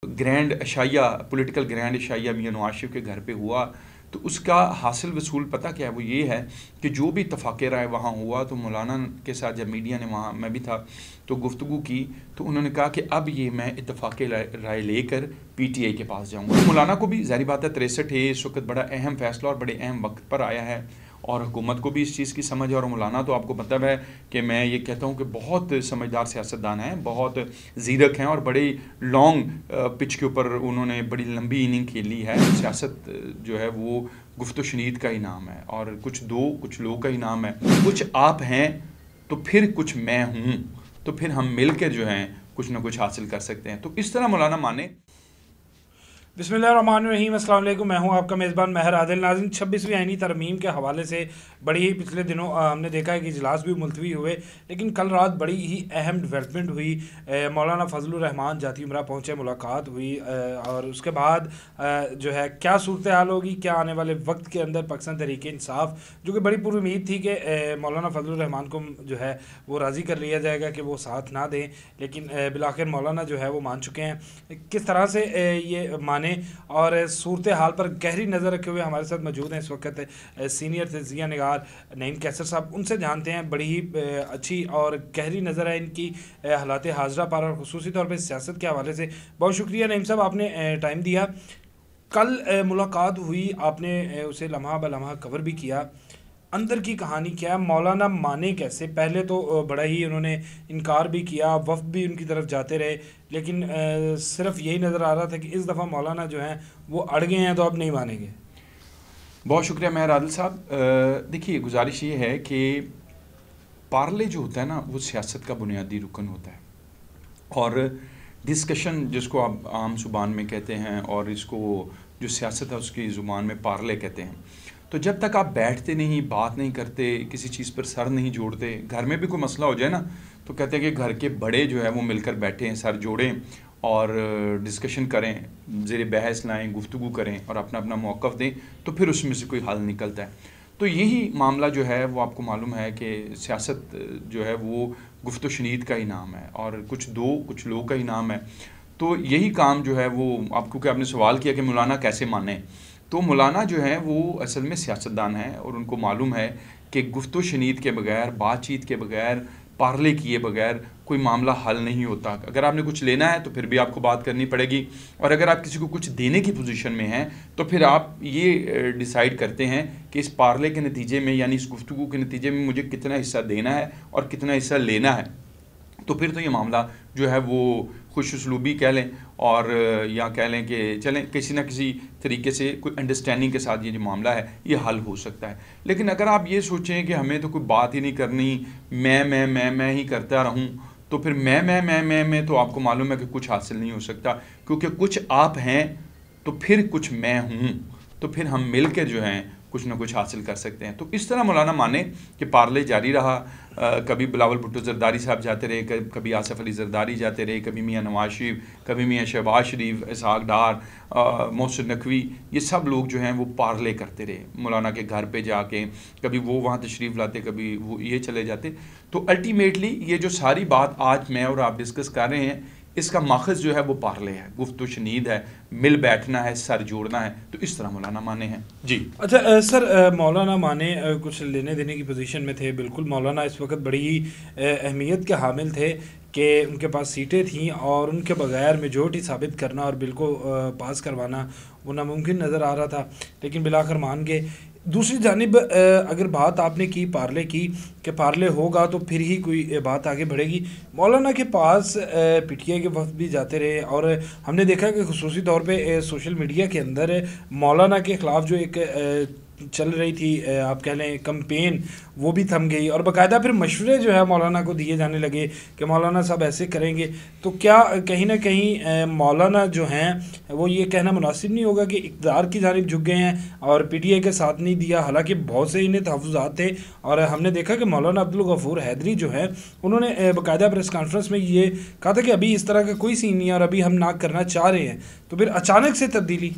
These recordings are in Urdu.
Grand عشائیہ political grand عشائیہ Mian Nawaz Sharif کے گھر پہ ہوا تو اس کا حاصل وصول پتہ کیا ہے؟ وہ یہ ہے کہ جو بھی اتفاق رائے وہاں ہوا تو مولانا کے ساتھ جب میڈیا نے وہاں میں بھی تھا تو گفتگو کی تو انہوں نے کہا کہ اب یہ میں اتفاق رائے لے کر پی ٹی آئی کے پاس جاؤں گا۔ مولانا کو بھی ظاہری بات ہے 63 ہے، اس وقت بڑا اہم فیصلہ اور بڑے اہم وقت پر آیا ہے اور حکومت کو بھی اس چیز کی سمجھ ہے، اور مولانا تو آپ کو مطلب ہے کہ میں یہ کہتا ہوں کہ بہت سمجھدار سیاستدان ہیں، بہت زیرک ہیں اور بڑے لانگ پچ کے اوپر انہوں نے بڑی لمبی اننگ کھیلی ہے۔ سیاست جو ہے وہ گفت و شنید کا ہی نام ہے اور کچھ لوگ کا ہی نام ہے۔ کچھ آپ ہیں تو پھر کچھ میں ہوں، تو پھر ہم مل کے جو ہیں کچھ نہ کچھ حاصل کر سکتے ہیں، تو اس طرح مولانا مانے۔ بسم اللہ الرحمن الرحیم، السلام علیکم، میں ہوں آپ کا میزبان مہر عادل۔ ناظرین، 26ویں آئینی ترمیم کے حوالے سے بڑی ہی پچھلے دنوں ہم نے دیکھا ہے کہ اجلاس بھی ملتوی ہوئے، لیکن کل رات بڑی ہی اہم ڈیولپمنٹ ہوئی۔ مولانا فضل الرحمان جاتی عمرہ پہنچے، ملاقات ہوئی اور اس کے بعد جو ہے کیا صورتحال ہوگی، کیا آنے والے وقت کے اندر پاکستان تحریک انصاف، جو کہ بڑی پر امید تھی کہ مولانا فضل الرحمان کو جو ہے وہ راضی کر لیا جائے گا کہ وہ ساتھ نہ دیں، لیکن بالآخر مولانا جو ہے وہ مان چکے ہیں۔ کس طرح سے یہ مانے اور صورتحال پر گہری نظر رکھے ہوئے ہمارے ساتھ موجود ہیں اس وقت سینئر تجزیہ نگار نعیم کیسر صاحب، ان سے جانتے ہیں۔ بڑی ہی اچھی اور گہری نظر ہے ان کی حالات حاضرہ پر اور خصوصی طور پہ سیاست کے حوالے سے۔ بہت شکریہ نعیم صاحب، آپ نے ٹائم دیا۔ کل ملاقات ہوئی، آپ نے اسے لمحہ بلمحہ کور بھی کیا۔ اندر کی کہانی کیا ہے؟ مولانا مانے کیسے؟ پہلے تو بڑا ہی انہوں نے انکار بھی کیا، وفد بھی ان کی طرف جاتے رہے، لیکن صرف یہی نظر آ رہا تھا کہ اس دفعہ مولانا جو ہیں وہ اڑ گئے ہیں تو اب نہیں مانیں گے۔ بہت شکریہ مہر عادل صاحب۔ دیکھیے، گزارش یہ ہے کہ پارلے جو ہوتا ہے نا وہ سیاست کا بنیادی رکن ہوتا ہے، اور ڈسکشن جس کو آپ عام زبان میں کہتے ہیں اور اس کو جو سیاست ہے اس کی زبان میں پارلے کہتے ہیں، تو جب تک آپ بیٹھتے نہیں، بات نہیں کرتے، کسی چیز پر سر نہیں جوڑتے، گھر میں بھی کوئی مسئلہ ہو جائے نا تو کہتے ہیں کہ گھر کے بڑے جو ہے وہ مل کر بیٹھیں، سر جوڑیں اور ڈسکشن کریں، زیر بحث لائیں، گفتگو کریں اور اپنا اپنا موقف دیں، تو پھر اس میں سے کوئی حل نکلتا ہے۔ تو یہی معاملہ جو ہے وہ آپ کو معلوم ہے کہ سیاست جو ہے وہ گفت و شنید کا ہی نام ہے اور کچھ لوگ کا ہی نام ہے۔ تو یہی کام جو ہے وہ کیونکہ آپ نے سوال کیا کہ مولانا کیسے مانیں، تو مولانا جو ہیں وہ اصل میں سیاستدان ہیں اور ان کو معلوم ہے کہ گفت و شنید کے بغیر، بات چیت کے بغیر، پارلے کیے بغیر کوئی معاملہ حل نہیں ہوتا۔ اگر آپ نے کچھ لینا ہے تو پھر بھی آپ کو بات کرنی پڑے گی، اور اگر آپ کسی کو کچھ دینے کی پوزیشن میں ہیں تو پھر آپ یہ ڈیسائیڈ کرتے ہیں کہ اس پارلے کے نتیجے میں، یعنی اس گفتگو کے نتیجے میں مجھے کتنا حصہ دینا ہے اور کتنا حصہ لینا ہے۔ تو پھر تو یہ معاملہ جو ہے وہ خوش اسلوبی کہہ لیں اور یا کہہ لیں کہ چلیں کسی نہ کسی طریقے سے کوئی انڈرسٹینڈنگ کے ساتھ یہ جو معاملہ ہے یہ حل ہو سکتا ہے۔ لیکن اگر آپ یہ سوچیں کہ ہمیں تو کوئی بات ہی نہیں کرنی، میں ہی کرتا رہوں، تو پھر میں تو آپ کو معلوم ہے کہ کچھ حاصل نہیں ہو سکتا، کیونکہ کچھ آپ ہیں تو پھر کچھ میں ہوں، تو پھر ہم مل کے جو ہیں کچھ نہ کچھ حاصل کر سکتے ہیں۔ تو اس طرح مولانا مانے کہ پارلے جاری رہا، کبھی بلاول بھٹو زرداری صاحب جاتے رہے، کبھی آصف علی زرداری جاتے رہے، کبھی میاں نواز شریف، کبھی میاں شہباز شریف، اسحاق ڈار، محسن نقوی، یہ سب لوگ جو ہیں وہ پارلے کرتے رہے مولانا کے گھر پہ جا کے، کبھی وہ وہاں تشریف لاتے، کبھی وہ یہ چلے جاتے۔ تو الٹیمیٹلی یہ جو ساری بات آج میں اور آپ ڈسکس کر رہے ہیں، اس کا ماخذ جو ہے وہ پارلے ہے، گفت و شنید ہے، مل بیٹھنا ہے، سر جوڑنا ہے۔ تو اس طرح مولانا مانے ہیں۔ جی اچھا سر، مولانا مانے کچھ لینے دینے کی پوزیشن میں تھے، بالکل مولانا اس وقت بڑی ہی اہمیت کے حامل تھے کہ ان کے پاس سیٹیں تھیں اور ان کے بغیر میجورٹی ثابت کرنا اور بل کو پاس کروانا وہ ناممکن نظر آ رہا تھا، لیکن بالآخر مان گئے۔ دوسری جانب اگر بات آپ نے کی پارلے کی کہ پارلے ہوگا تو پھر ہی کوئی بات آگے بڑھے گی، مولانا کے پاس پی ٹی آئی کے وفد بھی جاتے رہے اور ہم نے دیکھا کہ خصوصی طور پہ سوشل میڈیا کے اندر مولانا کے خلاف جو ایک چل رہی تھی آپ کہہ لیں کمپین، وہ بھی تھم گئی اور باقاعدہ پھر مشورے جو ہے مولانا کو دیے جانے لگے کہ مولانا صاحب ایسے کریں گے۔ تو کیا کہیں نہ کہیں مولانا جو ہیں وہ یہ کہنا مناسب نہیں ہوگا کہ اقتدار کی جانب جھک گئے ہیں اور پی ٹی آئی کے ساتھ نہیں دیا؟ حالانکہ بہت سے انہیں تحفظات تھے اور ہم نے دیکھا کہ مولانا عبدالغفور حیدری جو ہے انہوں نے باقاعدہ پریس کانفرنس میں یہ کہا تھا کہ ابھی اس طرح کا کوئی سین نہیں ہے اور ابھی ہم نہ کرنا چاہ رہے ہیں، تو پھر اچانک سے تبدیلی۔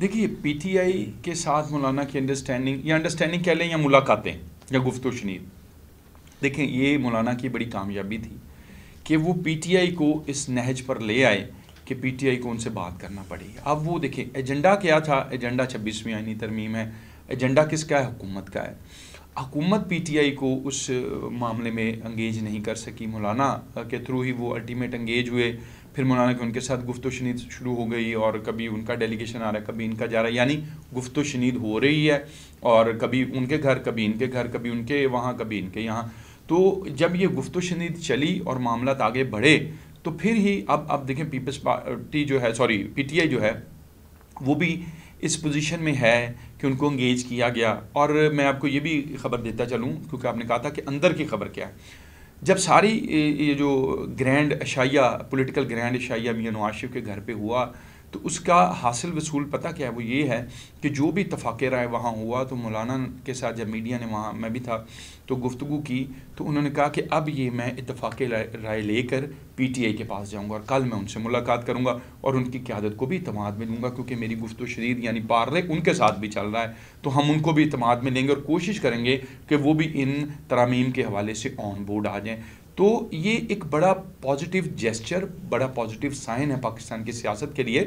دیکھیے، پی ٹی آئی کے ساتھ مولانا کی انڈرسٹینڈنگ کہہ لیں یا ملاقاتیں یا گفت و شنید، دیکھیں یہ مولانا کی بڑی کامیابی تھی کہ وہ پی ٹی آئی کو اس نہج پر لے آئے کہ پی ٹی آئی کو ان سے بات کرنا پڑی. اب وہ دیکھیں ایجنڈا کیا تھا. ایجنڈا 26ویں آئینی ترمیم ہے. ایجنڈا کس کا ہے؟ حکومت کا ہے. حکومت پی ٹی آئی کو اس معاملے میں انگیج نہیں کر سکی. مولانا کے تھرو ہی وہ الٹیمیٹ انگیج ہوئے. پھر مولانا کے ان کے ساتھ گفت و شنید شروع ہو گئی اور کبھی ان کا ڈیلیگیشن آ رہا ہے کبھی ان کا جا رہا ہے, یعنی گفت و شنید ہو رہی ہے اور کبھی ان کے گھر کبھی ان کے گھر کبھی ان کے وہاں کبھی ان کے یہاں. تو جب یہ گفت و شنید چلی اور معاملات آگے بڑھے تو پھر ہی اب دیکھیں پیپلز پارٹی جو ہے پی ٹی آئی جو ہے وہ بھی اس پوزیشن میں ہے کہ ان کو انگیج کیا گیا. اور میں آپ کو یہ بھی خبر دیتا چلوں کیونکہ آپ نے کہا تھا کہ اندر کی خبر کیا ہے. جب ساری یہ جو grand عشائیہ political grand عشائیہ Mian Nawaz Sharif کے گھر پہ ہوا تو اس کا حاصل وصول پتہ کیا ہے؟ وہ یہ ہے کہ جو بھی اتفاق رائے وہاں ہوا تو مولانا کے ساتھ جب میڈیا نے وہاں میں بھی تھا تو گفتگو کی تو انہوں نے کہا کہ اب یہ میں اتفاق رائے لے کر پی ٹی آئی کے پاس جاؤں گا اور کل میں ان سے ملاقات کروں گا اور ان کی قیادت کو بھی اعتماد میں لوں گا کیونکہ میری گفت و شنید یعنی پارلے ان کے ساتھ بھی چل رہا ہے تو ہم ان کو بھی اعتماد میں لیں گے اور کوشش کریں گے کہ وہ بھی ان ترامیم کے حوالے سے آن بورڈ آ جائیں. تو یہ ایک بڑا پازیٹیو جیسچر بڑا پازیٹیو سائن ہے پاکستان کی سیاست کے لیے.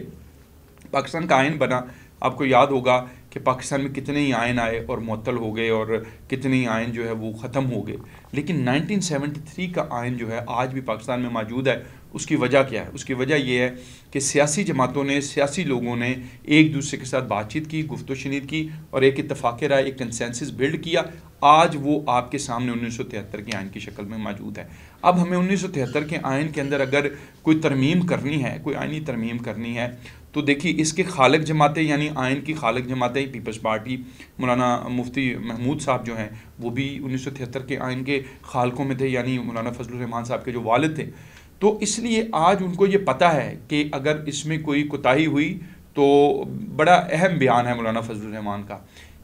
پاکستان کا آئین بنا, آپ کو یاد ہوگا کہ پاکستان میں کتنے ہی آئین آئے اور معطل ہو گئے اور کتنے ہی آئین جو ہے وہ ختم ہو گئے, لیکن 1973 کا آئین جو ہے آج بھی پاکستان میں موجود ہے. اس کی وجہ کیا ہے؟ اس کی وجہ یہ ہے کہ سیاسی جماعتوں نے سیاسی لوگوں نے ایک دوسرے کے ساتھ بات چیت کی, گفت و شنید کی اور ایک اتفاق رائے ایک کنسنسس بلڈ کیا. آج وہ آپ کے سامنے 1973 کے آئین کی شکل میں موجود ہے. اب ہمیں 1973 کے آئین کے اندر اگر کوئی ترمیم کرنی ہے, کوئی آئینی ترمیم کرنی ہے تو دیکھیے اس کے خالق جماعتیں یعنی آئین کی خالق جماعتیں پیپلز پارٹی مولانا مفتی محمود صاحب جو ہیں وہ بھی 1973 کے آئین کے خالقوں میں تھے, یعنی مولانا فضل الرحمان صاحب کے جو والد تھے. تو اس لیے آج ان کو یہ پتہ ہے کہ اگر اس میں کوئی کوتاہی ہوئی تو بڑا اہم بیان ہے مولانا فضل الرحمان کا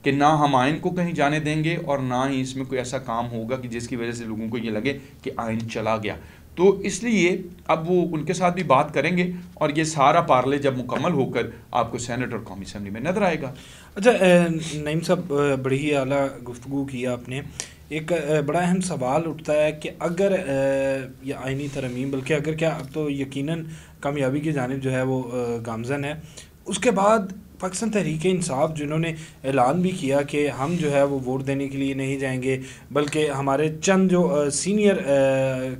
کہ نہ ہم آئین کو کہیں جانے دیں گے اور نہ ہی اس میں کوئی ایسا کام ہوگا کہ جس کی وجہ سے لوگوں کو یہ لگے کہ آئین چلا گیا. تو اس لیے اب وہ ان کے ساتھ بھی بات کریں گے اور یہ سارا پارلے جب مکمل ہو کر آپ کو سینٹ اور قومی اسمبلی میں نظر آئے گا. اچھا نعیم صاحب, بڑی ہی اعلیٰ گفتگو کی آپ نے. ایک بڑا اہم سوال اٹھتا ہے کہ اگر یہ آئینی ترمیم بلکہ اگر کیا اب تو یقیناً کامیابی کی جانب جو ہے وہ گامزن ہے, اس کے بعد پاکستان تحریک انصاف جنہوں نے اعلان بھی کیا کہ ہم جو ہے وہ ووٹ دینے کے لیے نہیں جائیں گے بلکہ ہمارے چند جو سینئر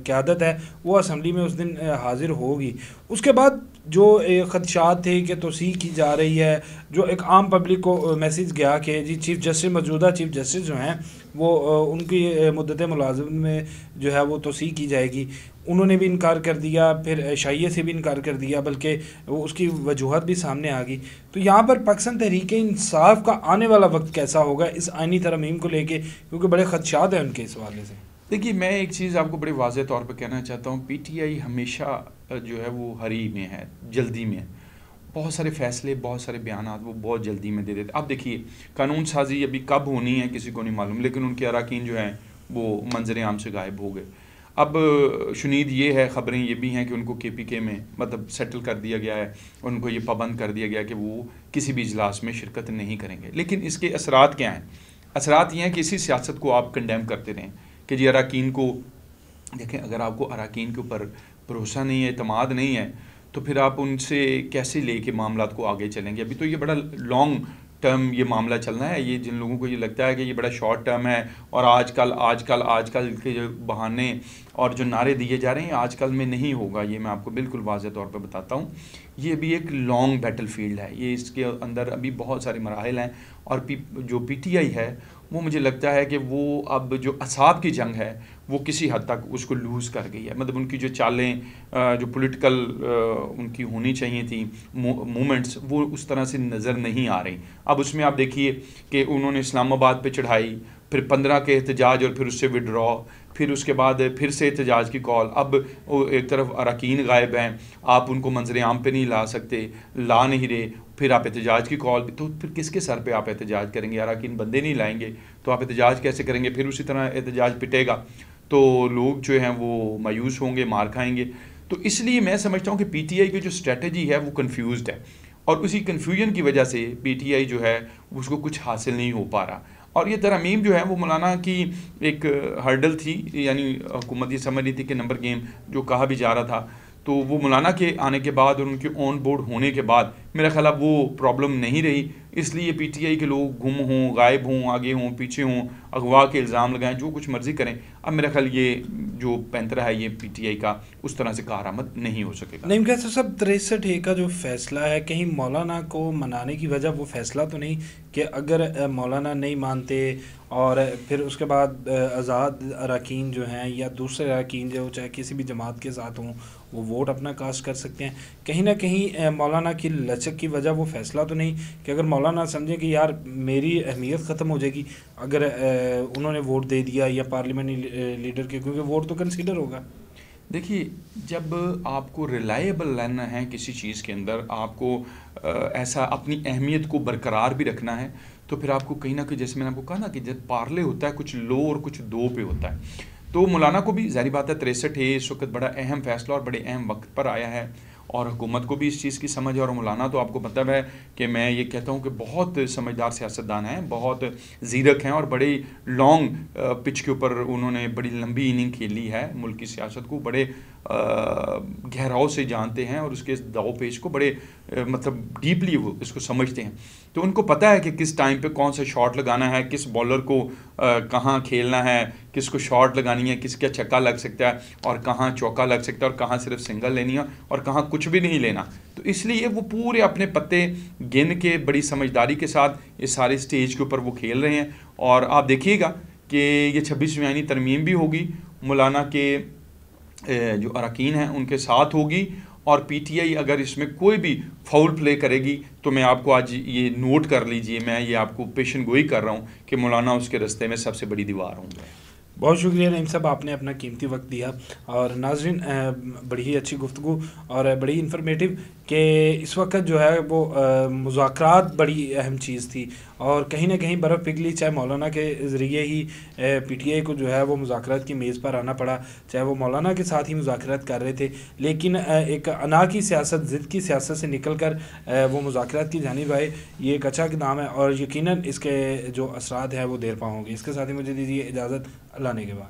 قیادت ہے وہ اسمبلی میں اس دن حاضر ہوگی, اس کے بعد جو خدشات تھے کہ توسیع کی جا رہی ہے, جو ایک عام پبلک کو میسیج گیا کہ جی چیف جسٹس موجودہ چیف جسٹس جو ہیں وہ ان کی مدت ملازمت میں جو ہے وہ توسیع کی جائے گی, انہوں نے بھی انکار کر دیا, پھر شائعے سے بھی انکار کر دیا, بلکہ وہ اس کی وجوہات بھی سامنے آ گئی. تو یہاں پر پاکستان تحریک انصاف کا آنے والا وقت کیسا ہوگا اس آئینی ترمیم کو لے کے, کیونکہ بڑے خدشات ہیں ان کے اس حوالے سے. دیکھیے میں ایک چیز آپ کو بڑے واضح طور پہ کہنا چاہتا ہوں, پی ٹی آئی ہمیشہ جو ہے وہ ہری میں ہے, جلدی میں ہے. بہت سارے فیصلے بہت سارے بیانات وہ بہت جلدی میں دے دیتے. اب دیکھیے قانون سازی ابھی کب ہونی ہے کسی کو نہیں معلوم, لیکن ان کے اراکین جو ہیں وہ منظر عام سے غائب ہو گئے. اب شنید یہ ہے, خبریں یہ بھی ہیں کہ ان کو کے پی کے میں مطلب سیٹل کر دیا گیا ہے اور ان کو یہ پابند کر دیا گیا کہ وہ کسی بھی اجلاس میں شرکت نہیں کریں گے. لیکن اس کے اثرات کیا ہیں؟ اثرات یہ ہیں کہ اسی سیاست کو آپ کنڈیم کرتے رہیں کہ جی اراکین کو دیکھیں, اگر آپ کو اراکین کے اوپر بھروسہ نہیں ہے, اعتماد نہیں ہے, تو پھر آپ ان سے کیسے لے کے معاملات کو آگے چلیں گے. ابھی تو یہ بڑا لانگ ٹرم یہ معاملہ چلنا ہے. یہ جن لوگوں کو یہ لگتا ہے کہ یہ بڑا شارٹ ٹرم ہے اور آج کل کے جو بہانے اور جو نعرے دیے جا رہے ہیں آج کل میں نہیں ہوگا, یہ میں آپ کو بالکل واضح طور پہ بتاتا ہوں. یہ بھی ایک لانگ بیٹل فیلڈ ہے, یہ اس کے اندر ابھی بہت سارے مراحل ہیں. اور جو پی ٹی آئی ہے وہ مجھے لگتا ہے کہ وہ اب جو اعصاب کی جنگ ہے وہ کسی حد تک اس کو لوز کر گئی ہے. مطلب ان کی جو چالیں جو پولیٹیکل ان کی ہونی چاہیے تھیں مومنٹس وہ اس طرح سے نظر نہیں آ رہی. اب اس میں آپ دیکھیے کہ انہوں نے اسلام آباد پہ چڑھائی, پھر 15 کے احتجاج اور پھر اس سے وڈرا, پھر اس کے بعد پھر سے احتجاج کی کال. اب ایک طرف اراکین غائب ہیں, آپ ان کو منظر عام پہ نہیں لا سکتے, لا نہیں رہے, پھر آپ احتجاج کی کال, تو پھر کس کے سر پہ آپ احتجاج کریں گے؟ اراکین بندے نہیں لائیں گے تو آپ احتجاج کیسے کریں گے؟ پھر اسی طرح احتجاج پٹے گا تو لوگ جو ہیں وہ مایوس ہوں گے, مار کھائیں گے. تو اس لیے میں سمجھتا ہوں کہ پی ٹی آئی کی جو اسٹریٹجی ہے وہ کنفیوزڈ ہے اور اسی کنفیوژن کی وجہ سے پی ٹی آئی جو ہے اس کو کچھ حاصل نہیں ہو پا رہا. اور یہ ترمیم جو ہے وہ مولانا کی ایک ہرڈل تھی, یعنی حکومت یہ سمجھ رہی تھی کہ نمبر گیم جو کہا بھی جا رہا تھا تو وہ مولانا کے آنے کے بعد اور ان کے آن بورڈ ہونے کے بعد میرا خیال اب وہ پرابلم نہیں رہی. اس لیے پی ٹی آئی کے لوگ گم ہوں، غائب ہوں، آگے ہوں، پیچھے ہوں، اغوا کے الزام لگائیں، جو کچھ مرضی کریں، اب میرا خیال یہ جو پینترا ہے یہ پی ٹی آئی کا اس طرح سے کارآمد نہیں ہو سکے گا. نعیم قیصر صاحب 63A کا جو فیصلہ ہے، کہیں مولانا کو منانے کی وجہ وہ فیصلہ تو نہیں کہ اگر مولانا نہیں مانتے اور پھر اس کے بعد آزاد اراکین جو ہیں یا دوسرے اراکین جو چاہے کسی بھی جماعت کے ساتھ ہوں وہ ووٹ اپنا کاسٹ کر سکتے ہیں، کہیں نہ کہیں مولانا کی لچک کی وجہ وہ فیصلہ تو نہیں کہ اگر مولانا سمجھیں کہ یار میری اہمیت ختم ہو جائے گی اگر انہوں نے ووٹ دے دیا یا پارلیمنٹ لیڈر کے، کیونکہ ووٹ تو کنسیڈر ہوگا. دیکھیے جب آپ کو ریلائبل لینا ہے کسی چیز کے اندر، آپ کو ایسا اپنی اہمیت کو برقرار بھی رکھنا ہے، تو پھر آپ کو کہیں نہ کہیں جیسے میں نے آپ کو کہا نا کہ جب پارلے ہوتا ہے کچھ لو اور کچھ دو پہ ہوتا ہے، تو مولانا کو بھی ظاہری بات ہے 63 اس وقت بڑا اہم فیصلہ اور بڑے اہم وقت پر آیا ہے، اور حکومت کو بھی اس چیز کی سمجھ ہے. اور مولانا تو آپ کو مطلب ہے کہ میں یہ کہتا ہوں کہ بہت سمجھدار سیاستدان ہیں، بہت زیرک ہیں، اور بڑی لانگ پچ کے اوپر انہوں نے بڑی لمبی اننگ کھیلی ہے، ملک کی سیاست کو بڑے گہراؤ سے جانتے ہیں اور اس کے داؤ پیچ کو بڑے مطلب ڈیپلی وہ اس کو سمجھتے ہیں. تو ان کو پتہ ہے کہ کس ٹائم پہ کون سا شاٹ لگانا ہے، کس بالر کو کہاں کھیلنا ہے، کس کو شاٹ لگانی ہے، کس کا چھکا لگ سکتا ہے اور کہاں چوکا لگ سکتا ہے اور کہاں صرف سنگل لینی ہے اور کہاں کچھ بھی نہیں لینا. تو اس لیے وہ پورے اپنے پتے گن کے بڑی سمجھداری کے ساتھ اس سارے اسٹیج کے اوپر وہ کھیل رہے ہیں. اور آپ دیکھیے گا کہ یہ 26ویں آئینی ترمیم بھی ہوگی، مولانا کے جو اراکین ہیں ان کے ساتھ ہوگی، اور پی ٹی آئی اگر اس میں کوئی بھی فاؤل پلے کرے گی تو میں آپ کو آج یہ نوٹ کر لیجئے، میں یہ آپ کو پیشن گوئی کر رہا ہوں کہ مولانا اس کے رستے میں سب سے بڑی دیوار ہوں گے. بہت شکریہ نعیم صاحب، آپ نے اپنا قیمتی وقت دیا. اور ناظرین بڑی ہی اچھی گفتگو اور بڑی انفارمیٹو کہ اس وقت جو ہے وہ مذاکرات بڑی اہم چیز تھی، اور کہیں نہ کہیں برف پگھلی، چاہے مولانا کے ذریعے ہی پی ٹی آئی کو جو ہے وہ مذاکرات کی میز پر آنا پڑا، چاہے وہ مولانا کے ساتھ ہی مذاکرات کر رہے تھے، لیکن ایک انا کی سیاست، ضد کی سیاست سے نکل کر وہ مذاکرات کی جانب آئے. یہ ایک اچھا اقدام ہے اور یقیناً اس کے جو اثرات ہیں وہ دیر پا ہوں گے. اس کے ساتھ ہی مجھے دیجیے اجازت، اللہ نے کے بعد.